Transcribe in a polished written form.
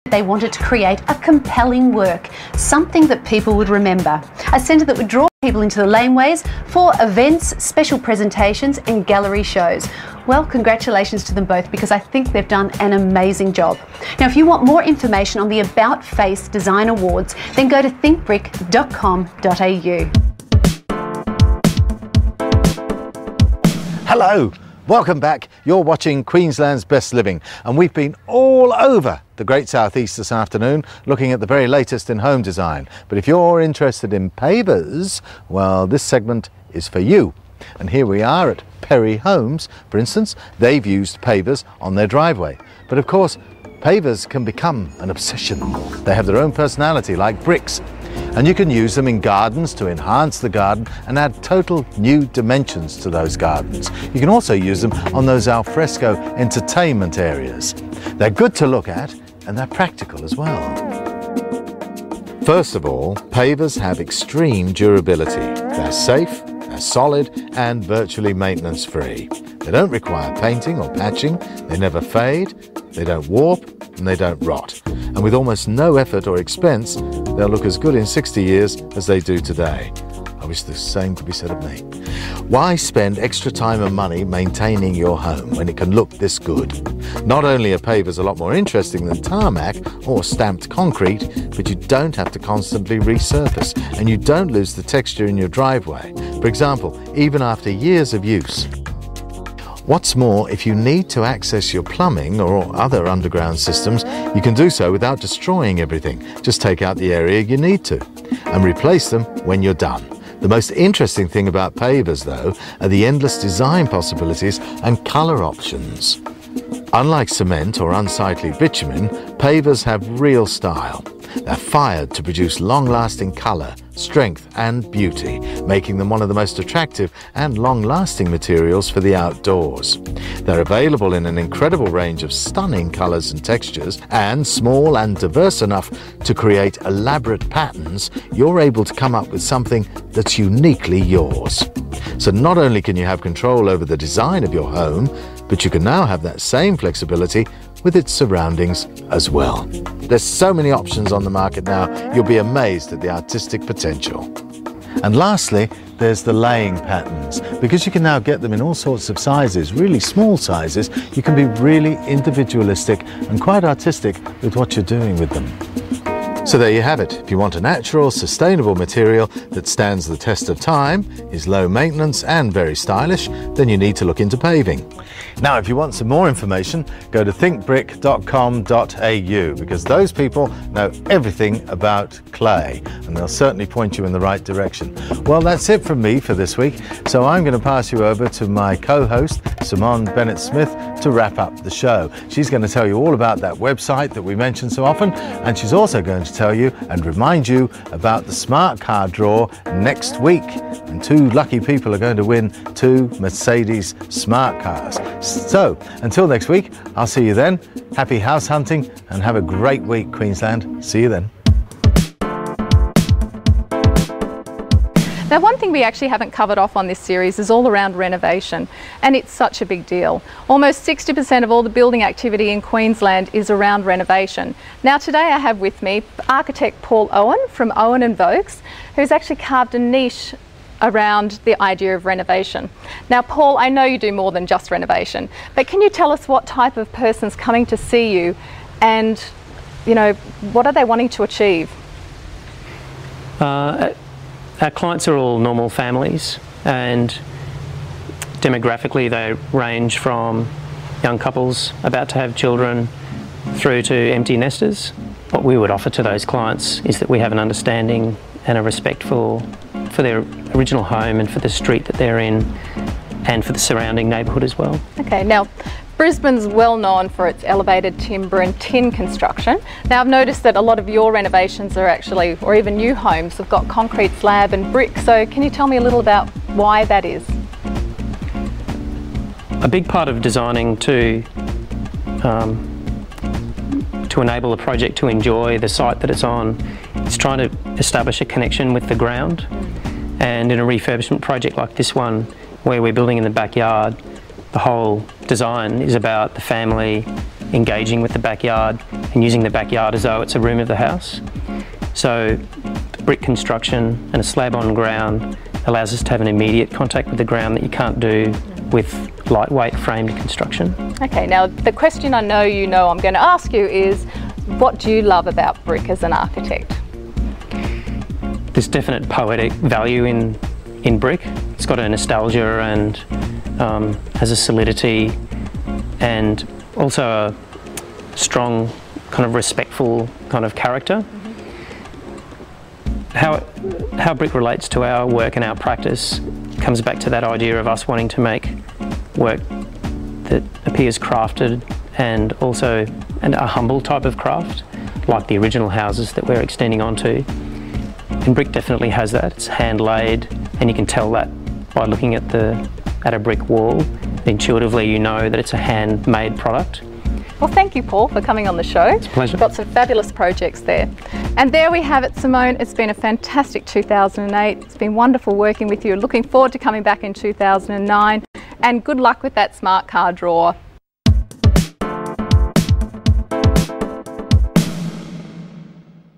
They wanted to create a compelling work, something that people would remember. A centre that would draw people into the laneways for events, special presentations and gallery shows. Well, congratulations to them both, because I think they've done an amazing job. Now, if you want more information on the About Face Design Awards, then go to thinkbrick.com.au. Hello, welcome back. You're watching Queensland's Best Living, and we've been all over the Great South East this afternoon looking at the very latest in home design. But if you're interested in pavers, well, this segment is for you. And here we are at Perry Homes, for instance. They've used pavers on their driveway. But of course, pavers can become an obsession. They have their own personality, like bricks. And you can use them in gardens to enhance the garden and add total new dimensions to those gardens. You can also use them on those alfresco entertainment areas. They're good to look at, and they're practical as well. First of all, pavers have extreme durability. They're safe, they're solid, and virtually maintenance-free. They don't require painting or patching, they never fade, they don't warp, and they don't rot. And with almost no effort or expense, they'll look as good in 60 years as they do today. I wish the same could be said of me. Why spend extra time and money maintaining your home when it can look this good? Not only are pavers a lot more interesting than tarmac or stamped concrete, but you don't have to constantly resurface, and you don't lose the texture in your driveway. For example, even after years of use. What's more, if you need to access your plumbing or other underground systems, you can do so without destroying everything. Just take out the area you need to and replace them when you're done. The most interesting thing about pavers, though, are the endless design possibilities and colour options. Unlike cement or unsightly bitumen, pavers have real style. They're fired to produce long-lasting colour, strength and beauty, making them one of the most attractive and long-lasting materials for the outdoors. They're available in an incredible range of stunning colours and textures, and small and diverse enough to create elaborate patterns, you're able to come up with something that's uniquely yours. So not only can you have control over the design of your home, but you can now have that same flexibility with its surroundings as well. There's so many options on the market now, you'll be amazed at the artistic potential. And lastly, there's the laying patterns. Because you can now get them in all sorts of sizes, really small sizes, you can be really individualistic and quite artistic with what you're doing with them. So there you have it. If you want a natural, sustainable material that stands the test of time, is low maintenance and very stylish, then you need to look into paving. Now, if you want some more information, go to thinkbrick.com.au, because those people know everything about clay, and they'll certainly point you in the right direction. Well, that's it from me for this week, so I'm going to pass you over to my co-host, Simone Bennett-Smith, to wrap up the show. She's going to tell you all about that website that we mention so often, and she's also going to tell you and remind you about the smart car draw next week. And 2 lucky people are going to win 2 Mercedes smart cars. So, until next week, I'll see you then. Happy house hunting and have a great week, Queensland. See you then. Now, one thing we actually haven't covered off on this series is all around renovation, and it's such a big deal. Almost 60% of all the building activity in Queensland is around renovation. Now, today I have with me architect Paul Owen from Owen & Vokes, who's actually carved a niche around the idea of renovation. Now, Paul, I know you do more than just renovation, but can you tell us what type of person's coming to see you, and, you know, what are they wanting to achieve? Our clients are all normal families, and demographically they range from young couples about to have children through to empty nesters. What we would offer to those clients is that we have an understanding and a respect for their original home and for the street that they're in and for the surrounding neighbourhood as well. Okay, now Brisbane's well known for its elevated timber and tin construction. Now, I've noticed that a lot of your renovations are actually, or even new homes, have got concrete slab and brick. So can you tell me a little about why that is? A big part of designing to enable a project to enjoy the site that it's on is trying to establish a connection with the ground. And in a refurbishment project like this one, where we're building in the backyard, the whole design is about the family engaging with the backyard and using the backyard as though it's a room of the house. So brick construction and a slab on ground allows us to have an immediate contact with the ground that you can't do with lightweight framed construction. Okay, now the question I know you know I'm going to ask you is, what do you love about brick as an architect? There's definite poetic value in brick. It's got a nostalgia and has a solidity and also a strong kind of respectful kind of character. How brick relates to our work and our practice comes back to that idea of us wanting to make work that appears crafted and also a humble type of craft, like the original houses that we're extending onto. And brick definitely has that. It's hand laid, and you can tell that by looking at a brick wall. Intuitively you know that it's a handmade product. Well, thank you, Paul, for coming on the show. It's a pleasure. We've got some fabulous projects there. And there we have it, Simone. It's been a fantastic 2008. It's been wonderful working with you. Looking forward to coming back in 2009. And good luck with that smart car drawer.